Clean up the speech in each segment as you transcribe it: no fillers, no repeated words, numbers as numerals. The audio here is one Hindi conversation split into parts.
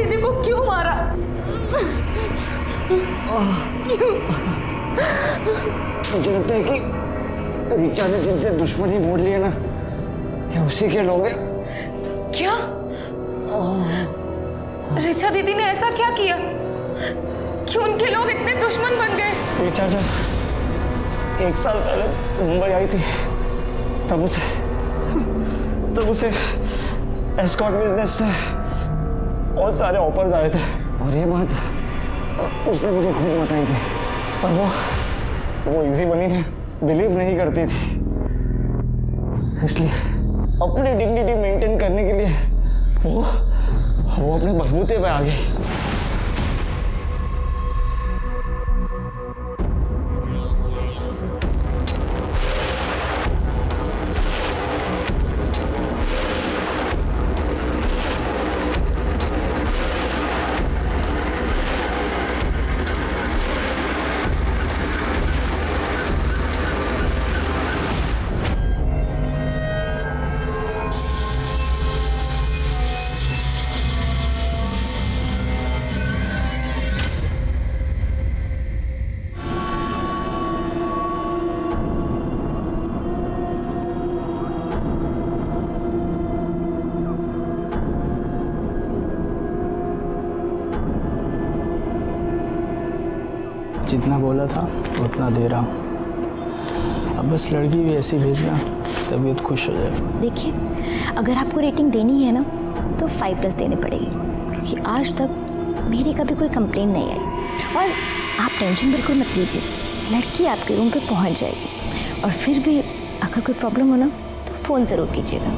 दीदी को क्यों मारा? क्यों? मुझे लगता है कि ऋचा ने जिनसे दुश्मनी मोड़ लिया ना, ये उसी के लोग हैं। क्या? ऋचा दीदी ने ऐसा क्या किया कि उनके लोग इतने दुश्मन बन गए? ऋचा जब 1 साल पहले मुंबई आई थी तब उसे एस्कॉर्ट बिजनेस से बहुत सारे ऑफर्स आए थे और ये बात उसने मुझे खुद बताई थी, पर वो इजी मनी में बिलीव नहीं करती थी। इसलिए अपनी डिग्निटी मेंटेन करने के लिए वो अपने बलबूते पे आ गई। जितना बोला था उतना दे रहा हूँ। अब बस लड़की भी ऐसी भेजना, तबीयत खुश हो जाए। देखिए, अगर आपको रेटिंग देनी है ना तो 5+ देनी पड़ेगी, क्योंकि आज तक मेरी कभी कोई कंप्लेन नहीं आई। और आप टेंशन बिल्कुल मत लीजिए, लड़की आपके रूम पे पहुंच जाएगी। और फिर भी अगर कोई प्रॉब्लम हो ना तो फ़ोन ज़रूर कीजिएगा।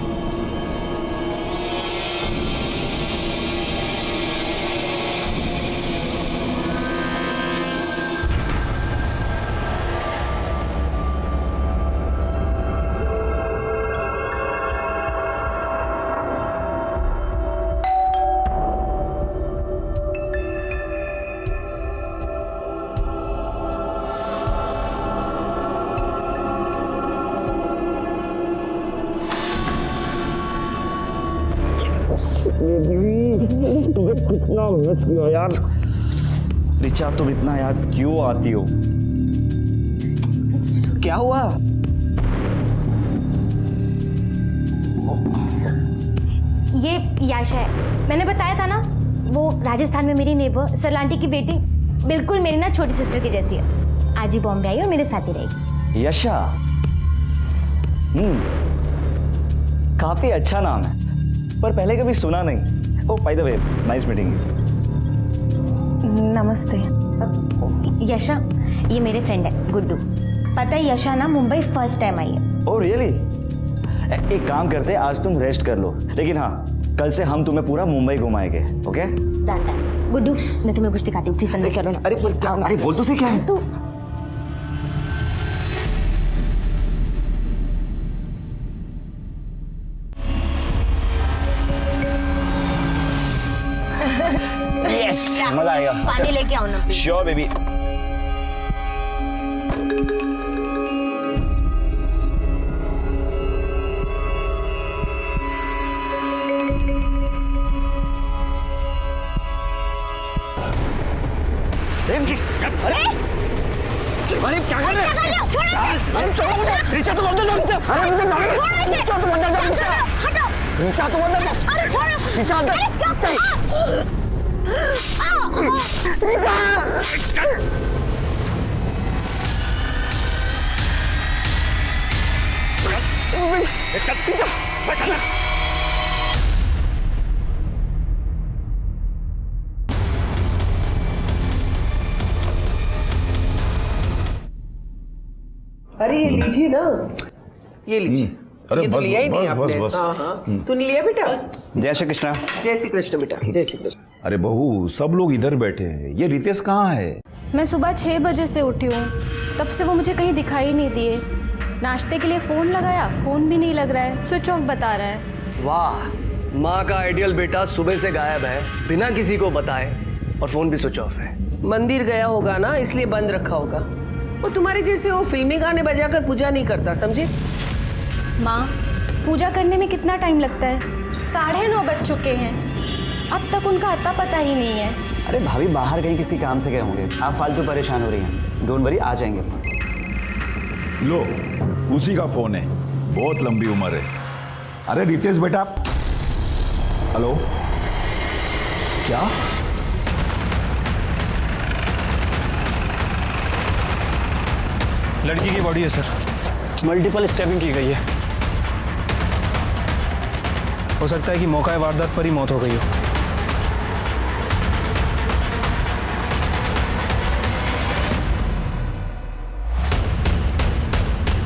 तुम्हें कितना मिस किया यार। ऋचा, तुम इतना याद क्यों आती हो? क्या हुआ? ये याशा है, मैंने बताया था ना, वो राजस्थान में मेरी नेबर सरलांटी की बेटी, बिल्कुल मेरी ना छोटी सिस्टर की जैसी है। आज ही बॉम्बे आई और मेरे साथ ही रहेगी। यशा, काफी अच्छा नाम है, पर पहले कभी सुना नहीं। Oh, by the way, nice meeting you. नमस्ते। यशा, ये मेरे फ्रेंड है गुड्डू। पता है यशा ना मुंबई फर्स्ट टाइम आई है। Oh really? एक काम करते हैं, आज तुम रेस्ट कर लो, लेकिन हाँ, कल से हम तुम्हें पूरा मुंबई घुमाएंगे। ओके? डन। गुड्डू, मैं तुम्हें कुछ दिखाती हूँ, प्लीज अंदर चलो ना। अरे पर क्या? अरे बोल तो सही, क्या है? तो यस, मजा आएगा। पानी लेके आओ ना। Sure baby. अरे क्या कर रहे हो? अरे छोड़ो मुझे। ऋचा, तुम अंदर जाओ। ऋचा, अरे मुझे मारो। ऋचा, तुम अंदर जाओ। ऋचा, तुम अंदर जाओ। अरे छोड़ो। ऋचा, अंदर। अरे ये लीजिए ना, ये लीजिए। अरे ये तो बस, लिया ही नहीं बस, आपने। बस। हाँ हाँ, तूने लिया बेटा? जय श्री कृष्णा। जय श्री कृष्ण बेटा, जय श्री कृष्ण। अरे बहू, सब लोग इधर बैठे हैं, ये रितेश कहाँ है? मैं सुबह 6 बजे से उठी हूँ, तब से वो मुझे कहीं दिखाई नहीं दिए। नाश्ते के लिए फ़ोन लगाया, फ़ोन भी नहीं लग रहा है, स्विच ऑफ बता रहा है। वाह, माँ का आइडियल बेटा सुबह से गायब है, बिना किसी को बताए, और फ़ोन भी स्विच ऑफ है। मंदिर गया होगा ना, इसलिए बंद रखा होगा। वो तुम्हारे जैसे वो फिल्मी गाने बजाकर पूजा नहीं करता, समझे? माँ, पूजा करने में कितना टाइम लगता है? 9:30 बज चुके हैं। अब तक उनका अता पता ही नहीं है। अरे भाभी बाहर कहीं किसी काम से गए होंगे, आप फालतू परेशान हो रही हैं। डोंट वरी, आ जाएंगे। लो, उसी का फोन है, बहुत लंबी उम्र है। अरे रितेश बेटा, हेलो, क्या? लड़की की बॉडी है सर, मल्टीपल स्टैबिंग की गई है। हो सकता है कि मौका वारदात पर ही मौत हो गई हो।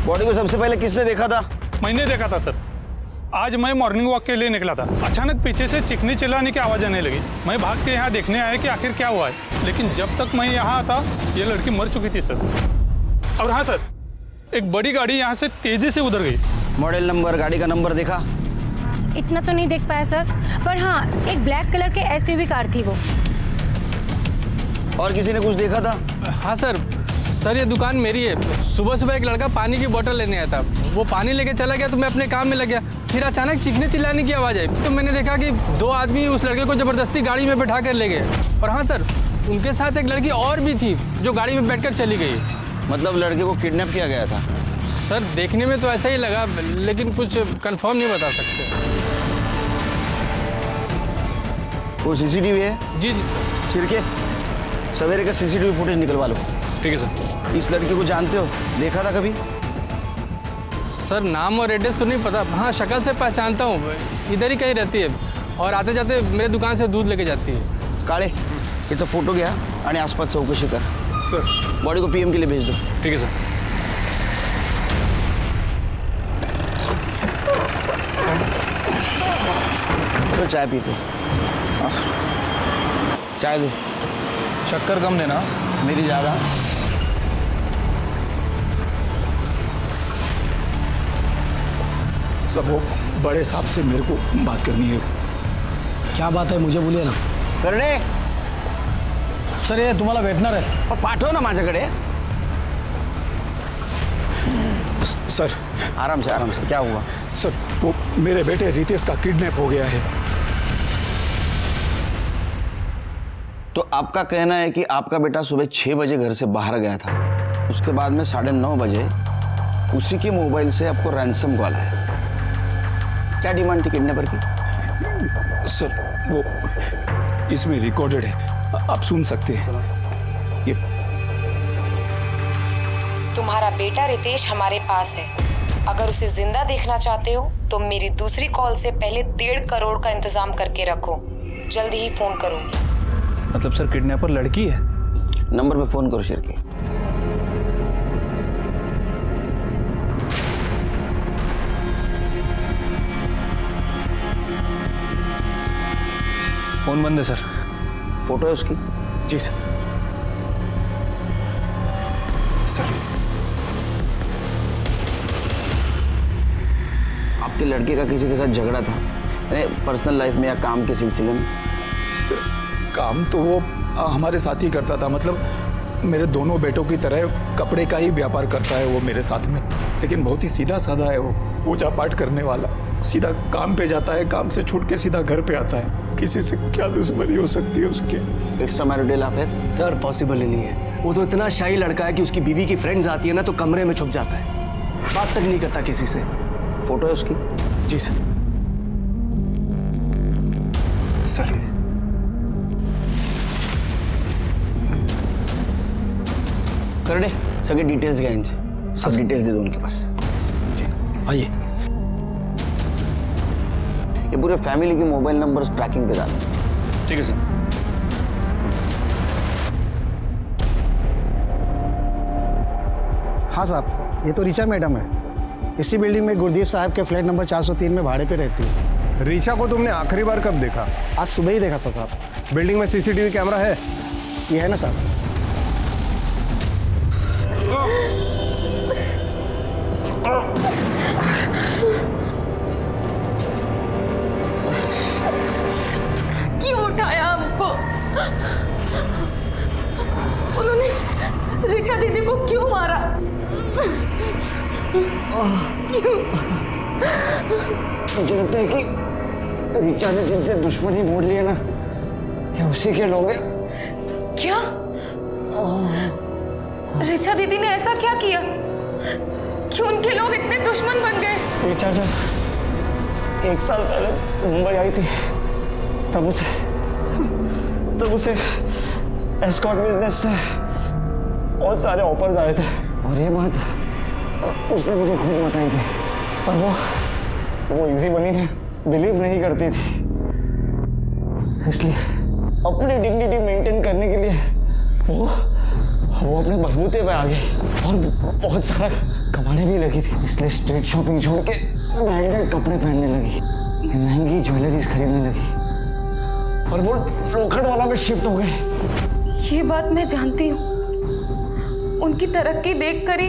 बॉडी को सबसे पहले किसने देखा था? मैंने देखा था सर। आज मैं मॉर्निंग वॉक के लिए निकला था, अचानक पीछे से चिकनी चिल्लाने की आवाज़ आने लगी। मैं भाग के यहाँ देखने आया कि आखिर क्या हुआ है, लेकिन जब तक मैं यहाँ आता ये लड़की मर चुकी थी सर। और हाँ सर, एक बड़ी गाड़ी यहाँ से तेजी से उधर गई। मॉडल नंबर, गाड़ी का नंबर देखा? इतना तो नहीं देख पाया सर, पर हाँ एक ब्लैक कलर के SUV कार थी वो। और किसी ने कुछ देखा था? हाँ सर ये दुकान मेरी है। सुबह सुबह एक लड़का पानी की बोतल लेने आया था, वो पानी लेके चला गया तो मैं अपने काम में लग गया। फिर अचानक चीखने चिल्लाने की आवाज़ आई तो मैंने देखा कि 2 आदमी उस लड़के को ज़बरदस्ती गाड़ी में बैठा कर ले गए। और हाँ सर, उनके साथ एक लड़की और भी थी जो गाड़ी में बैठकर चली गई। मतलब लड़के को किडनैप किया गया था? सर देखने में तो ऐसा ही लगा, लेकिन कुछ कंफर्म नहीं बता सकते। वो CCTV है? जी सर। सिरके, सवेरे का CCTV फुटेज निकलवा लो। ठीक है सर। इस लड़की को जानते हो? देखा था कभी? सर नाम और एड्रेस तो नहीं पता, हाँ शक्ल से पहचानता हूँ, इधर ही कहीं रहती है और आते जाते मेरे दुकान से दूध लेके जाती है। काळे, याचा फोटो घ्या आणि आसपास चौकशी कर। सर बॉडी को PM के लिए भेज दो। ठीक है सर। तो चाय पीते? चाय दो। शक्कर कम देना। मेरी ज़्यादा। सब वो बड़े साहब से मेरे को बात करनी है। क्या बात है मुझे बोलिए ना। करणे सर ये तुम्हाला भेटणार आहे। और पाठव ना माझ्याकडे। सर आराम से क्या हुआ? सर वो मेरे बेटे रितेश का किडनैप हो गया है। तो आपका कहना है कि आपका बेटा सुबह 6 बजे घर से बाहर गया था, उसके बाद में 9:30 बजे उसी के मोबाइल से आपको रैंसम कॉल आया। क्या डिमांड थी किडनैपर की? सर वो इसमें रिकॉर्डेड है, आप सुन सकते हैं। ये तुम्हारा बेटा रितेश हमारे पास है। अगर उसे जिंदा देखना चाहते हो तो मेरी दूसरी कॉल से पहले 1.5 करोड़ का इंतजाम करके रखो। जल्दी ही फोन करूंगी। मतलब सर किडनैपर लड़की है? नंबर पे फोन करो शिरके। फोन बंद है सर। फोटो है उसकी? जी सर। आपके लड़के का किसी के साथ झगड़ा था पर्सनल लाइफ में या काम के सिलसिले में? तो काम तो वो हमारे साथ ही करता था, मतलब मेरे दोनों बेटों की तरह कपड़े का ही व्यापार करता है वो मेरे साथ में, लेकिन बहुत ही सीधा साधा है वो, पूजा पाठ करने वाला। सीधा काम पे जाता है, काम से छूट के सीधा घर पे आता है। किसी से क्या दुश्मनी हो सकती है उसके? Extra marital affair? Sir possible ही नहीं है। वो तो इतना शाही लड़का है कि उसकी बीवी की फ्रेंड्स आती है ना तो कमरे में छुप जाता है, बात तक नहीं करता किसी से। फोटो है उसकी? जी सर। सर करणे सगळे डिटेल्स घ्या इनसे, सब डिटेल्स दे दो उनके पास। आइए। ये पूरे फैमिली के मोबाइल नंबर ट्रैकिंग पे डालो। ठीक है सर। हाँ साहब, ये तो रीचा मैडम है। इसी बिल्डिंग में गुरदीप साहब के फ्लैट नंबर 403 में भाड़े पे रहती है। रीचा को तुमने आखिरी बार कब देखा? आज सुबह ही देखा था साहब। बिल्डिंग में CCTV कैमरा है? ये है ना साहब? क्यों उठाया हमको? उन्होंने ऋचा दीदी को क्यों मारा? क्यों? मुझे लगता है कि ऋचा ने जिनसे दुश्मनी मोड़ लिया ना, ये उसी के लोग हैं। क्या रिचा दीदी ने ऐसा क्या किया कि उनके लोग इतने दुश्मन बन गए? रिचा जब 1 साल पहले मुंबई आई थी तब उसे एस्कॉर्ट बिजनेस से बहुत सारे ऑफर्स आए थे और ये बात उसने मुझे खुद बताई थी, पर वो इजी बनी में बिलीव नहीं करती थी। इसलिए अपनी डिग्निटी मेंटेन करने के लिए वो अपने बलबूते पे आ गई और बहुत सारा कमाने भी लगी थी। इसलिए स्ट्रीट शॉपिंग छोड़ के ब्रांडेड कपड़े पहनने लगी, महंगी ज्वेलरीज खरीदने लगी और वो लोखंडवाला में शिफ्ट हो गई। ये बात मैं जानती हूँ। उनकी तरक्की देखकर ही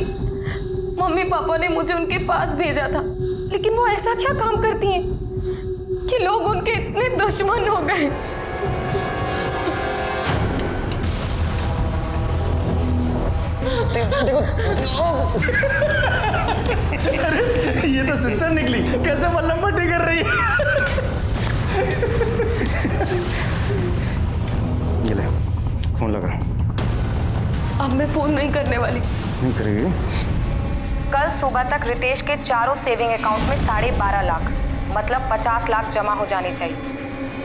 मम्मी पापा ने मुझे उनके पास भेजा था, लेकिन वो ऐसा क्या काम करती हैं कि लोग उनके इतने दुश्मन हो गए? देखो अरे ये तो सिस्टर निकली, कैसे मल्लम पट्टी कर रही है। ये ले फोन लगा। अब मैं फोन नहीं करने वाली। नहीं करेगी? कल सुबह तक रितेश के चारों सेविंग अकाउंट में 12.5 लाख मतलब 50 लाख जमा हो जानी चाहिए।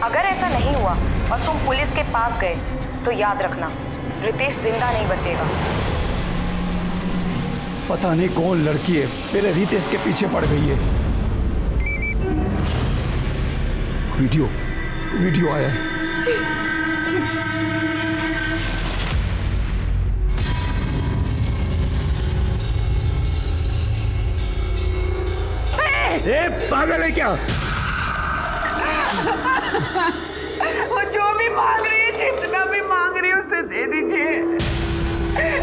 अगर ऐसा नहीं हुआ और तुम पुलिस के पास गए तो याद रखना रितेश जिंदा नहीं बचेगा। पता नहीं कौन लड़की है मेरे रितेश के पीछे पड़ गई है। वीडियो आया है। ए, पागल है क्या? वो जो भी मांग रही है, जितना भी मांग रही है उसे दे दीजिए।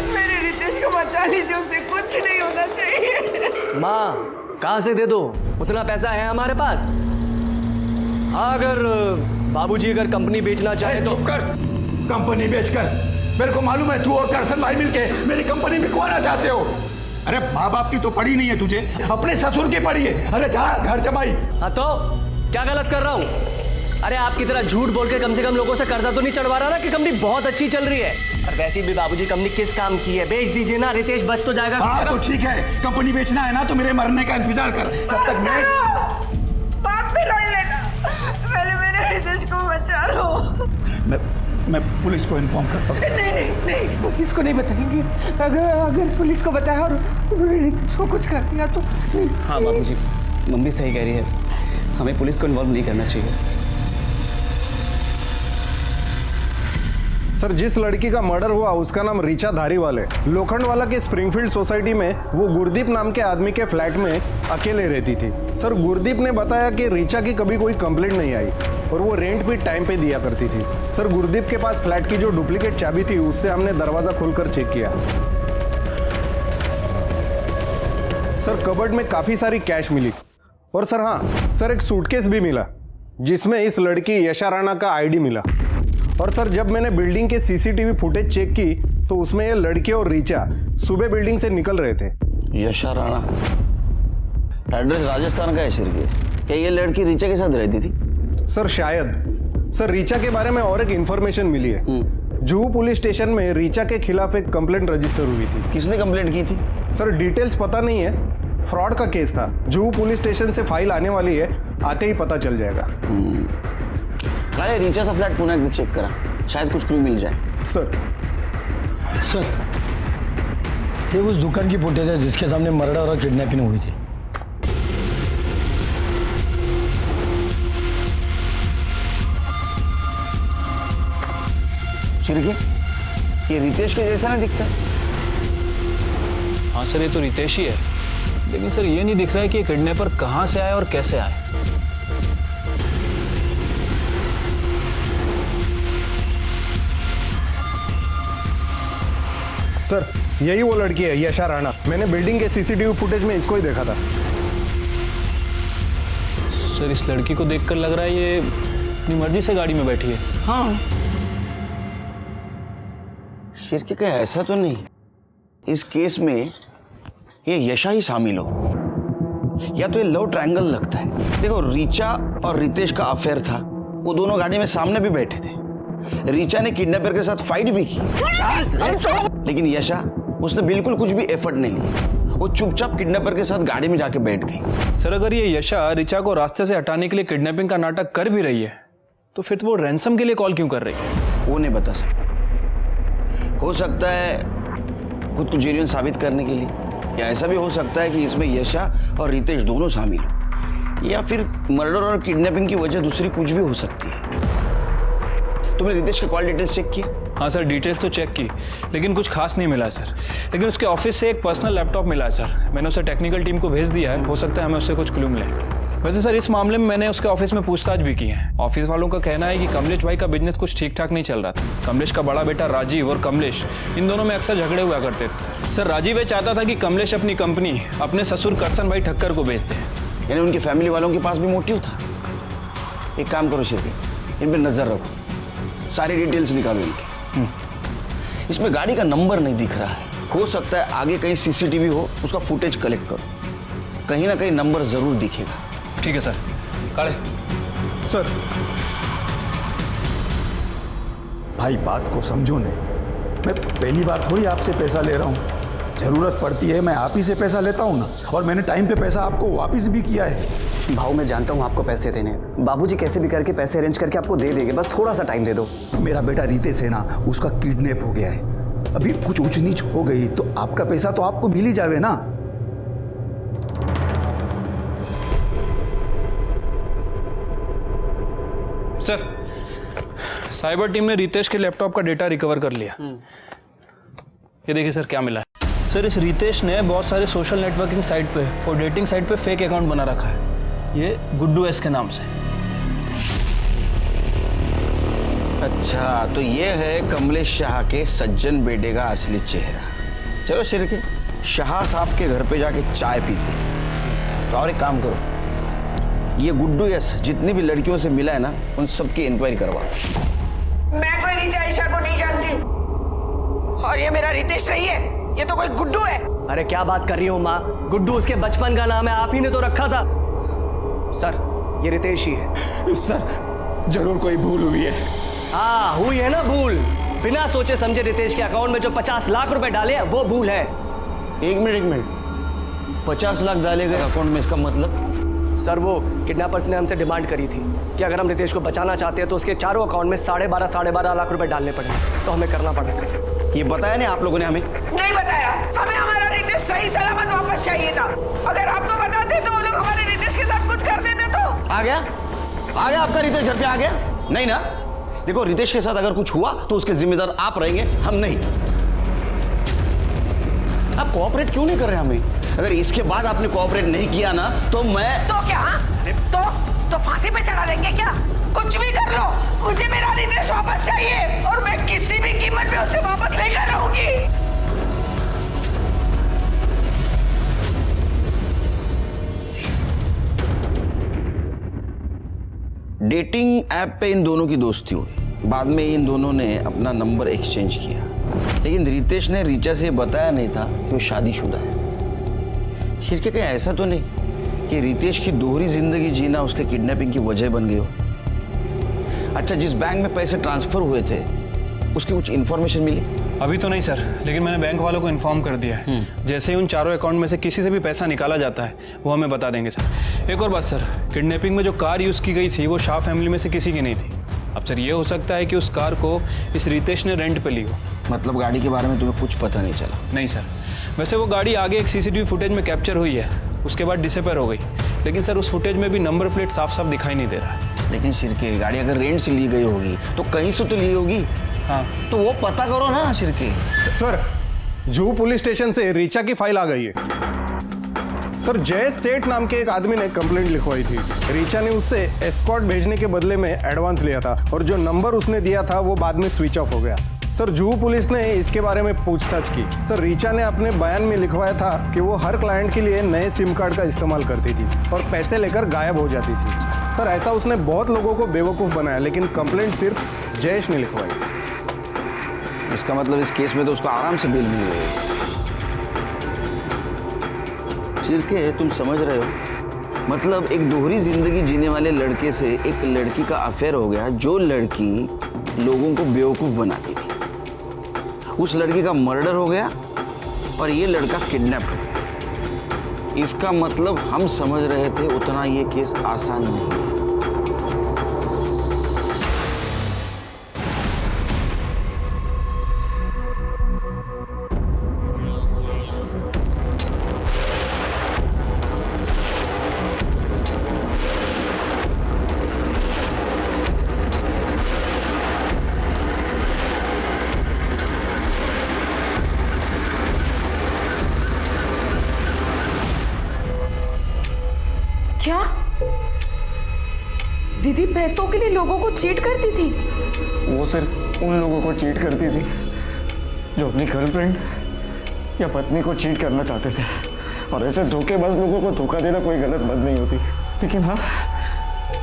मेरे रितेश को बचा लीजिए, उसे कुछ नहीं होना चाहिए। माँ कहाँ से दे दो, उतना पैसा है हमारे पास। हाँ अगर बाबूजी अगर कंपनी बेचना चाहे तो। चुप कर, कंपनी बेचकर मेरे को मालूम है तू और करसन भाई मिलके मेरी कंपनी बिकवाना चाहते हो। अरे माँ बाप की तो पड़ी नहीं है तुझे, अपने ससुर की पड़ी है। अरे जा घर जमाई। हाँ तो क्या गलत कर रहा हूँ? अरे आपकी तरह झूठ बोल के कम से कम लोगों से कर्जा तो नहीं चढ़वा रहा ना कि कंपनी बहुत अच्छी चल रही है। और वैसे भी बाबूजी कंपनी किस काम की है, बेच दीजिए ना, रितेश बच तो जाएगा। हाँ तो ठीक है, कंपनी बेचना है ना तो मेरे मरने का इंतजार कर। जब तक मैं बात भी लड़ लेना, पहले मेरे रितेश को बचा लो। मैं पुलिस को इन्फॉर्म करता हूँ। नहीं, पुलिस को नहीं बताएंगे। अगर पुलिस को बताया और रितेश को कुछ कर दिया तो। हाँ बाबूजी, मम्मी सही कह रही है, हमें पुलिस को इन्वॉल्व नहीं करना चाहिए। सर जिस लड़की का मर्डर हुआ उसका नाम रिचा धारीवाल है। लोखंडवाला के स्प्रिंगफील्ड सोसाइटी में वो गुरदीप नाम के आदमी के फ्लैट में अकेले रहती थी। सर गुरदीप ने बताया कि रिचा की कभी कोई कंप्लेंट नहीं आई और वो रेंट भी टाइम पे दिया करती थी। सर गुरदीप के पास फ्लैट की जो डुप्लीकेट चाबी थी उससे हमने दरवाजा खोलकर चेक किया। सर कबर्ड में काफी सारी कैश मिली और सर हाँ सर एक सूटकेस भी मिला जिसमें इस लड़की यशा राणा का आईडी मिला। और सर जब मैंने बिल्डिंग के सीसीटीवी फुटेज चेक की तो उसमें ये लड़के और रिचा सुबह बिल्डिंग से निकल रहे थे। यशा राणा एड्रेस राजस्थान का है सर। क्या ये लड़की रिचा के साथ रहती थी? सर शायद। सर रिचा के बारे में और एक इंफॉर्मेशन मिली है। जुहू पुलिस स्टेशन में रिचा के खिलाफ एक कंप्लेंट रजिस्टर हुई थी। किसने कंप्लेंट की थी? सर डिटेल्स पता नहीं है, फ्रॉड का केस था। जुहू पुलिस स्टेशन से फाइल आने वाली है, आते ही पता चल जाएगा। अरे रिचा सा फ्लैट पुनः एक चेक करा, शायद कुछ क्लू मिल जाए। सर ये उस दुकान की फुटेज है जिसके सामने मर्डर और किडनैपिंग हुई थी। चिरके, ये रितेश के जैसा नहीं दिखता? हाँ सर ये तो रितेश ही है, लेकिन सर ये नहीं दिख रहा है कि ये किडनैपर कहाँ से आए और कैसे आए। सर यही वो लड़की है यशा राणा। मैंने बिल्डिंग के सीसीटीवी फुटेज में इसको ही देखा था। सर इस लड़की को देखकर लग रहा है ये अपनी मर्जी से गाड़ी में बैठी है। हाँ शिरके का ऐसा तो नहीं, इस केस में ये यशा ही शामिल हो, या तो ये लव ट्रायंगल लगता है। देखो रिचा और रितेश का अफेयर था, वो दोनों गाड़ी में सामने भी बैठे थे। रीचा ने किडनैपर के साथ फाइट भी की, लेकिन यशा उसने बिल्कुल कुछ भी एफर्ट नहीं लिया। वो चुपचाप किडनैपर के साथ गाड़ी में जाके बैठ गई। सर अगर ये यशा रीचा को रास्ते से हटाने के लिए किडनैपिंग का नाटक कर भी रही है तो फिर वो रैंसम के लिए कॉल क्यों कर रही है? वो नहीं बता सकता। हो सकता है खुद को जेन्युइन साबित करने के लिए, या ऐसा भी हो सकता है कि इसमें यशा और रितेश दोनों शामिल हो, या फिर मर्डर और किडनैपिंग की वजह दूसरी कुछ भी हो सकती है। तुमने रितेश के कॉल डिटेल्स चेक किए? हाँ सर, डिटेल्स तो चेक की, लेकिन कुछ खास नहीं मिला सर। लेकिन उसके ऑफिस से एक पर्सनल लैपटॉप मिला है सर। मैंने उसे टेक्निकल टीम को भेज दिया है, हो सकता है हमें उससे कुछ क्लू मिले। वैसे सर इस मामले में मैंने उसके ऑफिस में पूछताछ भी की है। ऑफिस वालों का कहना है कि कमलेश भाई का बिजनेस कुछ ठीक ठाक नहीं चल रहा था। कमलेश का बड़ा बेटा राजीव और कमलेश, इन दोनों में अक्सर झगड़े हुआ करते थे सर। राजीव ये चाहता था कि कमलेश अपनी कंपनी अपने ससुर करसन भाई ठक्कर को बेच दे। यानी उनकी फैमिली वालों के पास भी मोटिव था। एक काम करो शिल्पी, इन पे नजर रखो, सारी डिटेल्स निकालो इनकी। इसमें गाड़ी का नंबर नहीं दिख रहा है, हो सकता है आगे कहीं सीसीटीवी हो, उसका फुटेज कलेक्ट करो, कहीं ना कहीं नंबर जरूर दिखेगा। ठीक है सर। काले सर भाई बात को समझो ने, मैं पहली बार थोड़ी आपसे पैसा ले रहा हूँ। जरूरत पड़ती है मैं आप ही से पैसा लेता हूँ ना, और मैंने टाइम पे पैसा आपको वापस भी किया है। भाऊ मैं जानता हूँ आपको पैसे देने, बाबूजी कैसे भी करके पैसे अरेंज करके आपको दे देंगे, बस थोड़ा सा टाइम दे दो। मेरा बेटा रितेश है ना, उसका किडनैप हो गया है। अभी कुछ ऊंच नीच हो गई तो आपका पैसा तो आपको मिल ही जावे ना। सर साइबर टीम ने रितेश के लैपटॉप का डेटा रिकवर कर लिया। ये देखिए सर क्या मिला है। सर इस रितेश ने बहुत सारे सोशल नेटवर्किंग साइट पे और डेटिंग साइट पे फेक अकाउंट बना रखा है, ये गुड्डू एस के नाम से। अच्छा, तो ये है कमलेश शाह के सज्जन बेटे का असली चेहरा। चलो शिरके, शाह साहब के घर पे जाके चाय पीते। तो और एक काम करो, ये गुड्डू यस जितनी भी लड़कियों से मिला है ना, उन सबकी इंक्वायरी करवा। मैं कोई रीचा ईशा को नहीं जानती, और ये मेरा रितेश नहीं है, ये तो कोई गुड्डू है। अरे क्या बात कर रही हो माँ, गुड्डू उसके बचपन का नाम है, आप ही ने तो रखा था। सर ये रितेश ही है। सर जरूर कोई भूल हुई है। हाँ हुई है ना भूल, बिना सोचे समझे रितेश के अकाउंट में जो 50 लाख रुपए डाले हैं वो भूल है। एक मिनट, 50 लाख डाले गए अकाउंट में, इसका मतलब? सर वो किडनैपर्स ने हमसे डिमांड करी थी कि अगर हम रितेश को बचाना चाहते हैं तो उसके चारों अकाउंट में 12.5 लाख रुपए डालने पड़ेंगे, तो हमें करना पड़ा सर। ये बताया नहीं आप लोगों ने हमें? नहीं बताया, हमें हमारा रितेश सही सलामत वापस चाहिए था। अगर आपको बताते तो वो लोग हमारे रितेश के साथ कुछ कर देते तो। आ गया आपका रितेश घर पे आ गया? नहीं ना? देखो रितेश के साथ अगर कुछ हुआ तो उसके जिम्मेदार आप रहेंगे, हम नहीं। आप कोऑपरेट क्यों नहीं कर रहे हमें? अगर इसके बाद आपने कोऑपरेट नहीं किया ना तो मैं तो क्या? तो फांसी पे चढ़ा देंगे क्या? कुछ भी कर लो, मुझे मेरा रितेश वापस चाहिए, और मैं किसी भी कीमत पे उसे वापस लेकर रहूंगी। डेटिंग ऐप पे इन दोनों की दोस्ती हुई, बाद में इन दोनों ने अपना नंबर एक्सचेंज किया, लेकिन रितेश ने रीचा से बताया नहीं था कि वो शादीशुदा है। शिरके कहीं ऐसा तो नहीं कि रितेश की दोहरी जिंदगी जीना उसके किडनैपिंग की वजह बन गई हो? अच्छा, जिस बैंक में पैसे ट्रांसफर हुए थे उसकी कुछ इन्फॉर्मेशन मिली? अभी तो नहीं सर, लेकिन मैंने बैंक वालों को इन्फॉर्म कर दिया है। जैसे ही उन चारों अकाउंट में से किसी से भी पैसा निकाला जाता है वो हमें बता देंगे सर। एक और बात सर, किडनैपिंग में जो कार यूज़ की गई थी वो शाह फैमिली में से किसी की नहीं थी। अब सर ये हो सकता है कि उस कार को इस रितेश ने रेंट पे ली हो। मतलब गाड़ी के बारे में तुम्हें कुछ पता नहीं चला? नहीं सर, वैसे वो गाड़ी आगे एक सीसीटीवी फुटेज में कैप्चर हुई है, उसके बाद डिसअपीयर हो गई, लेकिन सर उस फुटेज में भी नंबर प्लेट साफ साफ दिखाई नहीं दे रहा है। लेकिन शिरके, गाड़ी अगर रेंट से ली गई होगी तो कहीं से तो ली होगी। हाँ तो वो पता करो ना Shirke. Sir Juhu police station से रीचा की फाइल आ गई है। सर जय सेठ नाम के एक आदमी ने कंप्लेंट लिखवाई थी। रीचा ने उससे एस्कॉर्ट भेजने के बदले में एडवांस लिया था, और जो नंबर उसने दिया था वो बाद में स्विच ऑफ हो गया। सर जुहू पुलिस ने इसके बारे में पूछताछ की। सर रीचा ने अपने बयान में लिखवाया था कि वो हर क्लाइंट के लिए नए सिम कार्ड का इस्तेमाल करती थी और पैसे लेकर गायब हो जाती थी। सर ऐसा उसने बहुत लोगों को बेवकूफ़ बनाया, लेकिन कंप्लेंट सिर्फ जयेश ने लिखवाई। इसका मतलब इस केस में तो उसको आराम से बेल मिल गई। शिरके, तुम समझ रहे हो? मतलब एक दोहरी जिंदगी जीने वाले लड़के से एक लड़की का अफेयर हो गया, जो लड़की लोगों को बेवकूफ बनाती थी। उस लड़की का मर्डर हो गया और ये लड़का किडनैप हो गया। इसका मतलब हम समझ रहे थे उतना ये केस आसान नहीं है। क्या दीदी पैसों के लिए लोगों को चीट करती थी? वो सिर्फ उन लोगों को चीट करती थी जो अपनी गर्लफ्रेंड या पत्नी को चीट करना चाहते थे। और ऐसे धोखेबाज लोगों को धोखा देना कोई गलत बात नहीं होती। लेकिन हाँ,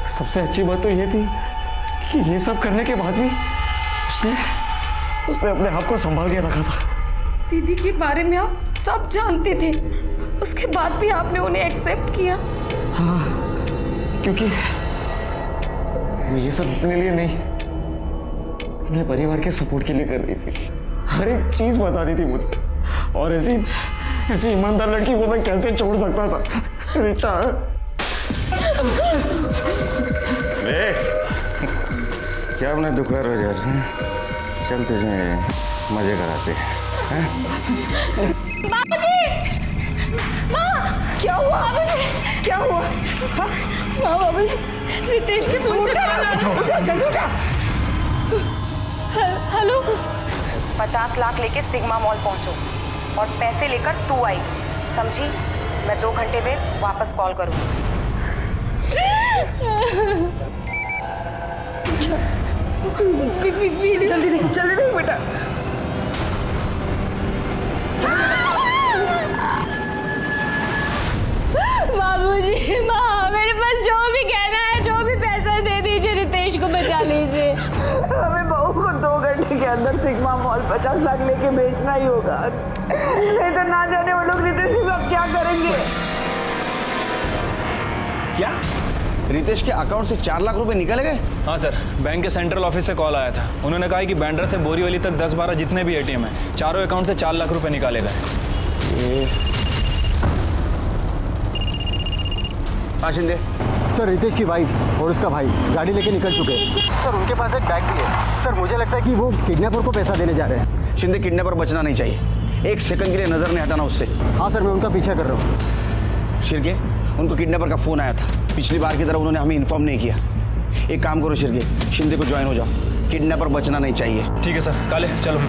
सबसे अच्छी बात तो ये थी कि ये सब करने के बाद भी उसने अपने आप को संभाल के रखा था। दीदी के बारे में आप सब जानते थे, उसके बाद भी आपने उन्हें एक्सेप्ट किया? हाँ, क्योंकि वो ये सब अपने लिए नहीं, अपने परिवार के सपोर्ट के लिए कर रही थी। हर एक चीज बताती थी मुझसे। और ऐसी ईमानदार लड़की को मैं कैसे छोड़ सकता था? रिचा, क्या अपने दुकान हो जा चल तुझे मजे कराते हैं। बाबूजी! माँ! क्या हुआ? बाबूजी! क्या हुआ? हाँ? माँ, बाबूजी, रितेश के फोन से हेलो। 50 लाख लेके सिग्मा मॉल पहुंचो और पैसे लेकर तू आई, समझी? मैं 2 घंटे में वापस कॉल करूंगी। जल्दी दे बेटा। बाबूजी, माँ, मेरे पास जो भी कहना है, जो भी पैसा दे दीजिए, रितेश को बचा लीजिए। हमें बहू को 2 घंटे के अंदर सिग्मा मॉल 50 लाख लेके बेचना ही होगा, नहीं तो ना जाने वो लोग रितेश के साथ क्या करेंगे। क्या रितेश के अकाउंट से 4 लाख रुपए निकाले गए? हाँ सर, बैंक के सेंट्रल ऑफिस से कॉल आया था। उन्होंने कहा कि बैंड्रा से बोरीवली तक 10-12 जितने भी एटीएम है, चारों अकाउंट से 4 लाख रुपए निकाले गए। हाँ शिंदे। सर, रितेश की वाइफ और उसका भाई गाड़ी लेके निकल चुके हैं। सर, उनके पास एक बैग भी है। सर, मुझे लगता है कि वो किडनैपर को पैसा देने जा रहे हैं। शिंदे, किडनैपर बचना नहीं चाहिए। एक सेकंड के लिए नजर नहीं हटाना उससे। हाँ सर, मैं उनका पीछा कर रहा हूँ। शिरके, उनको किडनैपर का फोन आया था। पिछली बार की तरह उन्होंने हमें इन्फॉर्म नहीं किया। एक काम करो शिरके, शिंदे को ज्वाइन हो जाओ। किडनैपर बचना नहीं चाहिए। ठीक है सर। काले चलो।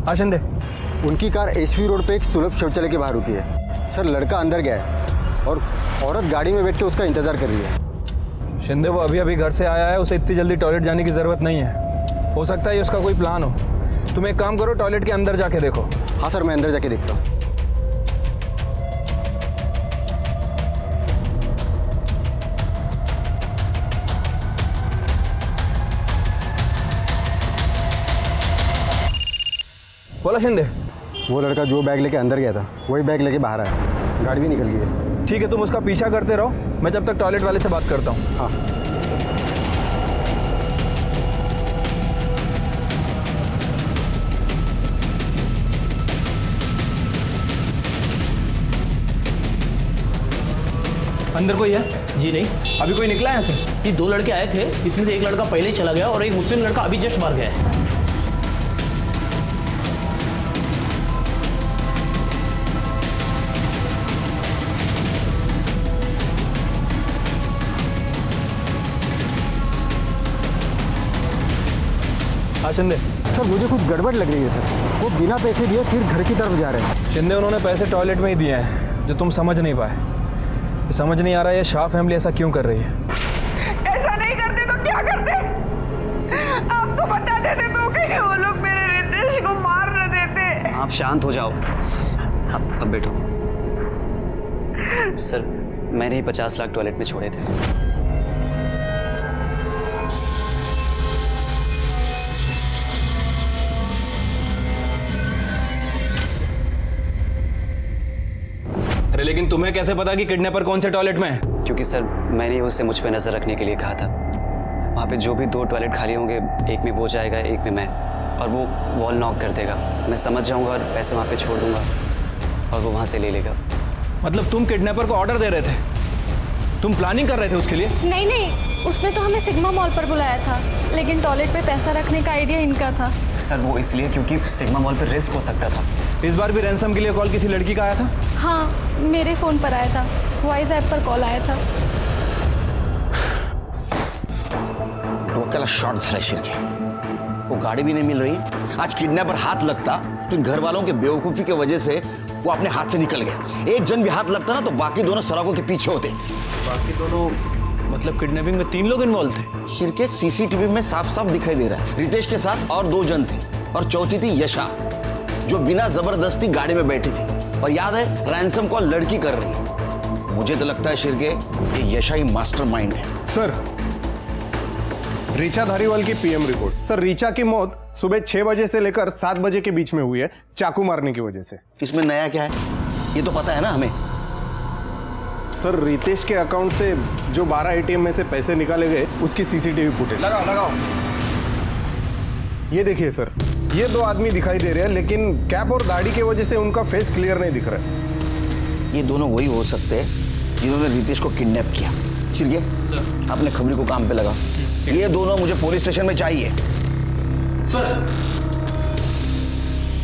हाँ शिंदे। उनकी कार एसवी रोड पे एक सुलभ शौचालय के बाहर रुकी है। सर, लड़का अंदर गया है और औरत गाड़ी में बैठ के उसका इंतजार कर रही है। शिंदे, वो अभी अभी घर से आया है, उसे इतनी जल्दी टॉयलेट जाने की ज़रूरत नहीं है। हो सकता है ये उसका कोई प्लान हो। तुम एक काम करो, टॉयलेट के अंदर जाके देखो। हाँ सर, मैं अंदर जाके देखता हूँ। बोला शिंदे। वो लड़का जो बैग लेके अंदर गया था वही बैग लेके बाहर आया। गाड़ी भी निकल गई है। ठीक है, तुम उसका पीछा करते रहो, मैं जब तक टॉयलेट वाले से बात करता हूँ। हाँ। अंदर कोई है? जी नहीं। अभी कोई निकला है यहाँ से? जी 2 लड़के आए थे, इसमें से एक लड़का पहले ही चला गया और एक मुस्लिम लड़का अभी जस्ट बाहर गया है। हाँ शिंदे। सर, मुझे कुछ गड़बड़ लग रही है सर। वो बिना पैसे दिए फिर घर की तरफ जा रहे हैं। शिंदे, उन्होंने पैसे टॉयलेट में ही दिए हैं, जो तुम समझ नहीं पाए। ये समझ नहीं आ रहा है ये शाह फैमिली ऐसा क्यों कर रही है। ऐसा नहीं करते तो क्या करते? आपको बता देते तो कहीं वो लोग मेरे रितेश को मार न देते। आप शांत हो जाओ। अब बैठो। सर, मैंने ही 50 लाख टॉयलेट में छोड़े थे। लेकिन तुम्हें कैसे पता कि किडनैपर कौन से टॉयलेट में है? क्योंकि सर मैंने उसे मुझ पे नजर रखने के लिए कहा था। वहाँ पे जो भी 2 टॉयलेट खाली होंगे, एक में वो जाएगा, एक में मैं, और वो वॉल नॉक कर देगा। मैं समझ जाऊंगा और पैसे वहाँ पे छोड़ दूंगा और वो वहाँ से ले लेगा। मतलब तुम किडनैपर को ऑर्डर दे रहे थे? तुम प्लानिंग कर रहे थे उसके लिए? नहीं नहीं, उसने तो हमें सिग्मा मॉल पर बुलाया था, लेकिन टॉयलेट पे पैसा रखने का आइडिया इनका था। सर वो इसलिए क्योंकि सिग्मा मॉल पे रिस्क हो सकता था। इस बार भी रैंसम के लिए कॉल किसी लड़की का आया था? हाँ, मेरे फ़ोन पर आया था, वॉइस ऐप पर कॉल आया था। डोक्याला शॉर्ट झाला शिरके, वो गाड़ी भी नहीं मिल रही। आज किडनैपर हाथ लगता तो इन घर वालों के बेवकूफ़ी की वजह से वो अपने हाथ से निकल गए। एक जन भी हाथ लगता ना तो बाकी दोनों सड़कों के पीछे होते। बाकी दोनों मतलब किडनैपिंग में 3 लोग इन्वॉल्व थे? शिरके सीसीटीवी में साफ साफ दिखाई दे रहा है। रितेश के साथ और 2 जन थे और चौथी थी यशा, जो बिना जबरदस्ती गाड़ी में बैठी थी। और याद है रैंसम कॉल लड़की कर रही है। मुझे तो लगता है शिरके ये यशा ही मास्टरमाइंड है। सर, रीचा धारीवाल की पीएम रिपोर्ट। सर, रीचा की मौत सुबह 6 बजे से लेकर 7 बजे के बीच में हुई है, चाकू मारने की वजह से। इसमें नया क्या है ये तो पता है ना हमें। सर, रितेश के अकाउंट से जो 12 एटीएम में से पैसे निकाले गए उसकी सीसीटीवी फुटेज लगाओ। ये देखिए सर, ये 2 आदमी दिखाई दे रहे हैं, लेकिन कैप और दाढ़ी की वजह से उनका फेस क्लियर नहीं दिख रहा है। ये दोनों वही हो सकते हैं जिन्होंने रितेश को किडनैप किया। चिरके अपने खबरी को काम पे लगा। ये दोनों मुझे पुलिस स्टेशन में चाहिए। सर,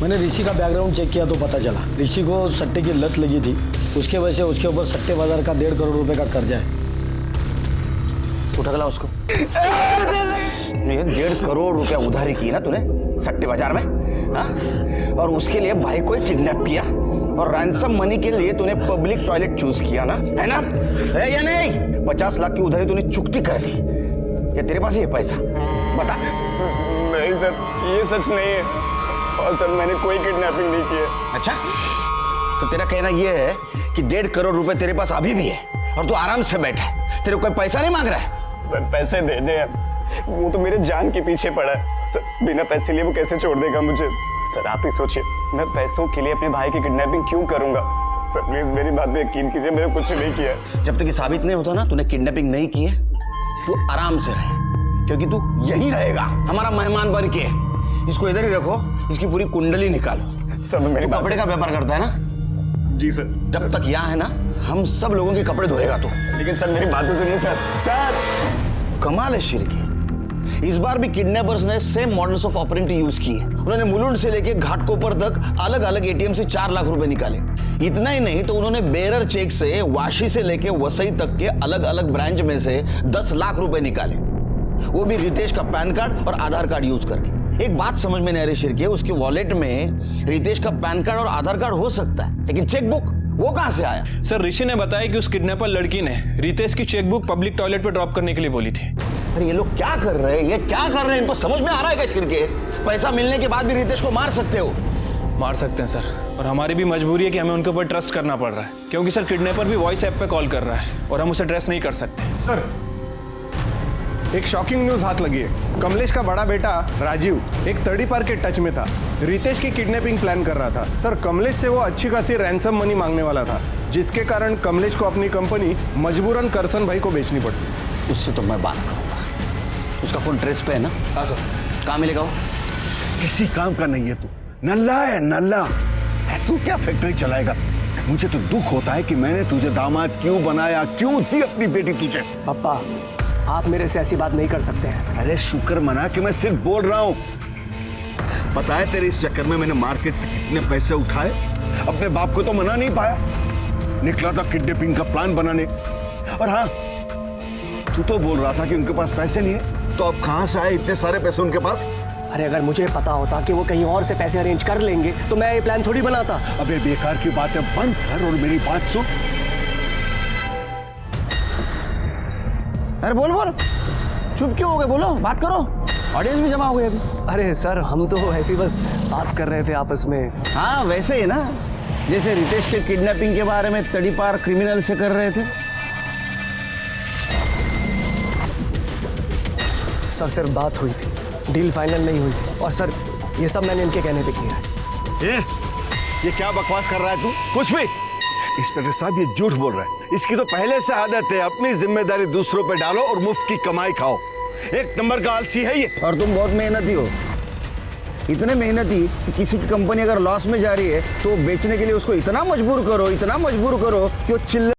मैंने ऋषि का बैकग्राउंड चेक किया तो पता चला ऋषि को सट्टे की लत लगी थी। उसके वजह से उसके ऊपर सट्टे बाजार का 1.5 करोड़ रुपए का कर्जा है। उठा ला उसको। ये 1.5 करोड़ रुपया उधारी की ना तूने सट्टे बाजार में, हा? और उसके लिए भाई को किडनैप किया और रैंसम मनी के लिए तूने पब्लिक टॉयलेट चूज किया ना, है ना? है या नहीं? 50 लाख की उधारी तूने चुकती कर दी। क्या तेरे पास ये पैसा? बता। नहीं सर, ये सच नहीं है। और सर मैंने कोई किडनैपिंग नहीं की है। अच्छा, तो तेरा कहना ये है कि 1.5 करोड़ रुपए तेरे पास अभी भी है और तू आराम से बैठा है, तेरे को कोई पैसा नहीं मांग रहा है? सर पैसे दे दे, वो तो मेरे जान के पीछे पड़ा है। सर बिना पैसे लिए वो कैसे छोड़ देगा मुझे? सर आप ही सोचिए, मैं पैसों के लिए अपने भाई की किडनैपिंग क्यों करूंगा? सर प्लीज मेरी बात पे यकीन कीजिए, मैंने कुछ नहीं किया। जब तक ये साबित नहीं होता ना तूने किडनैपिंग नहीं की है, तू आराम से रहे, क्योंकि तू यहीं रहेगा हमारा मेहमान बन के। इसको इधर ही रखो, इसकी पूरी कुंडली निकालो। सब मेरे कपड़े का व्यापार करता है ना? जी सर। जब तक यहाँ है ना हम सब लोगों के कपड़े धोएगा तू। लेकिन सर मेरी बात तो सुनिए सर। सर कमाल है शिरकी, इस बार भी किडनैपर्स ने सेम मॉडल्स ऑफ ऑपरेंटी यूज किए। उन्होंने मुलुंड से लेके घाटकोपर तक अलग अलग एटीएम से 4 लाख रुपए निकाले। इतना ही नहीं तो उन्होंने बेरर चेक से वाशी से लेके वसई तक के अलग अलग ब्रांच में से 10 लाख रुपए निकाले, वो भी रितेश का पैन कार्ड और आधार कार्ड यूज करके। एक बात समझ में नहीं आ रही शिरके, उसके वॉलेट में रितेश का पैन कार्ड और आधार कार्ड हो सकता है, लेकिन चेकबुक वो कहां से आया? सर ऋषि ने बताया कि उस किडनैपर लड़की ने रितेश की चेकबुक पब्लिक टॉयलेट पे ड्रॉप करने के लिए बोली थी। अरे ये लोग क्या कर रहे हैं? ये क्या कर रहे हैं? इनको समझ में आ रहा है क्या शिरके? पैसा मिलने के बाद भी रितेश को मार सकते हो? मार सकते हैं सर, और हमारी भी मजबूरी है कि हमें उनके ऊपर ट्रस्ट करना पड़ रहा है, क्योंकि सर किडनैपर भी वॉइस ऐप पे कॉल कर रहा है और हम उसे ट्रेस नहीं कर सकते। सर, एक शॉकिंग न्यूज हाथ लगी है। कमलेश का बड़ा बेटा राजीव एक तड़ी पार के टच में था, रितेश की किडनैपिंग प्लान कर रहा था। सर, कमलेश से वो अच्छी खासी रैंसम मनी मांगने वाला था, जिसके कारण कमलेश को अपनी कंपनी मजबूरन करसन भाई को बेचनी पड़ी। उससे तो मैं बात करूंगा। उसका फोन ट्रेस पे है ना? हाँ सर। कहाँ मिलेगा वो? किसी काम का नहीं है तू, नल्ला है नल्ला। तू क्या फैक्ट्री चलाएगा? मुझे तो दुख होता है कि मैंने तुझे दामाद क्यों बनाया, क्यों दी अपनी बेटी तुझे। पापा आप मेरे से ऐसी बात नहीं कर सकते हैं। अरे शुक्र मना कि मैं सिर्फ बोल रहा हूँ। पता है तेरे इस चक्कर में मैंने मार्केट से कितने पैसे उठाए, अपने बाप को तो मना नहीं पाया, निकला था किडनैपिंग का प्लान बनाने। और हाँ, तू तो बोल रहा था कि उनके पास पैसे नहीं है, तो अब कहां से आए इतने सारे पैसे उनके पास? अरे अगर मुझे पता होता कि वो कहीं और से पैसे अरेंज कर लेंगे तो मैं ये प्लान थोड़ी बनाता। अबे बेकार की बातें बंद कर और मेरी बात सुन। अरे बोल बोल, चुप क्यों हो गए? बोलो, बात करो, ऑडियंस भी जमा हो गई अभी। अरे सर हम तो ऐसी बस बात कर रहे थे आपस में। हाँ वैसे ही ना, जैसे रितेश के किडनैपिंग के बारे में तड़ीपार क्रिमिनल से कर रहे थे। सर सिर्फ बात हुई थी, डील फाइनल नहीं हुई थी, और सर ये सब मैंने इनके कहने पे किया है। ये क्या बकवास कर रहा है तू? कुछ भी इंस्पेक्टर साहब ये झूठ बोल रहा है। इसकी तो पहले से आदत है, अपनी जिम्मेदारी दूसरों पे डालो और मुफ्त की कमाई खाओ। एक नंबर का आलसी है ये। और तुम बहुत मेहनती हो, इतने मेहनती कि किसी की कंपनी अगर लॉस में जा रही है तो बेचने के लिए उसको इतना मजबूर करो कि वो चिल्ला